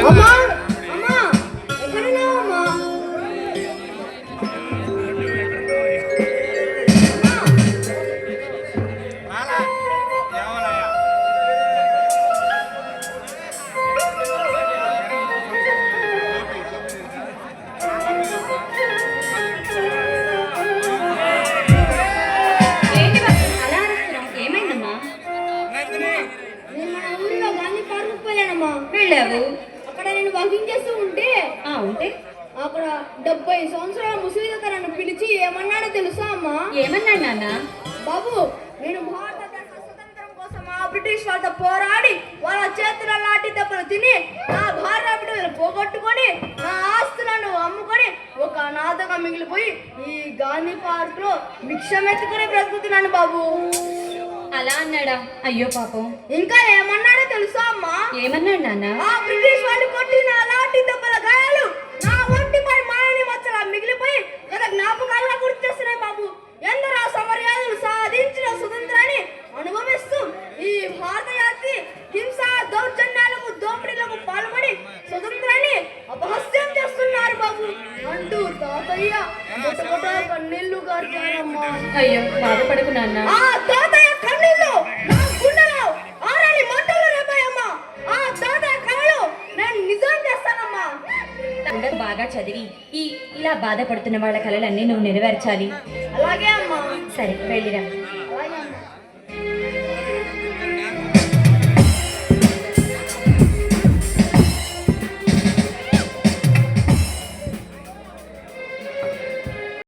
అమ్మా అమ్మా ఎక్కడున్నావమ్మా? ఏంటి బాబు అలా అరుస్తున్నావు? ఏమైందమ్మా? నేను మన ఊళ్ళో గాంధీ పార్క్ పోయానమ్మా. వెళ్ళావు? అక్కడ నేను వాకింగ్ చేస్తూ ఉంటే ఉంటే అక్కడ 70 సంవత్సరాల ముసలిదత నన్ను పిలిచి ఏమన్నాడో తెలుసా అమ్మా? ఏమన్నాడు నాన్న? బాబు, నేను భారతదేశ స్వతంత్రం కోసం ఆ బ్రిటిష్ వాళ్ళతో పోరాడి వాళ్ళ చేతుల లాంటి దెబ్బలు తిని నా భార్య బిడ్డలు పోగొట్టుకొని నా ఆస్తులను అమ్ముకొని ఒక అనాథగా మిగిలిపోయి ఈ గాంధీ పార్క్ లో భిక్షమెత్తుకుని బ్రతుకుతున్నాను బాబు. అలా అన్నాడా? అయ్యో పాపం. ఇంకా ఏమన్నాడో తెలుసా అమ్మా? ఏమన్నాడు నాన్న? ఆ బ్రిటిష్ వాళ్ళు కొట్టిన లాంటి దెబ్బల గాయాలు నా ఒంటిపై మాయని మచ్చలా మిగిలిపోయి గత జ్ఞాపకాలుగా గుర్తు చేస్తున్నాయి బాబు. ఎందరో సమర్యాదులు సాధించిన స్వతంత్రాన్ని అనుభవిస్తూ ఈ భారత జాతి హింస దౌర్జన్యాలకు దోపిడీలకు పాల్పడి స్వతంత్రాన్ని అపహాస్యం చేస్తున్నారు బాబు అంటూ తాతయ్య మొట్టమొదట కన్నీళ్లు గార్చారమ్మా. అయ్యో బాధపడకు నాన్న. ఆ తాతయ్య కన్నీళ్లు నా గుండెలో ఆరని మంటలు రేపాయమ్మా. ఆ తాతయ్య కళలు నేను నిజం చేస్తానమ్మా. బాగా చదివి ఇలా బాధపడుతున్న వాళ్ళ కళలన్నీ నువ్వు నెరవేర్చాలి. అలాగే అమ్మా. సరే వెళ్ళిరా.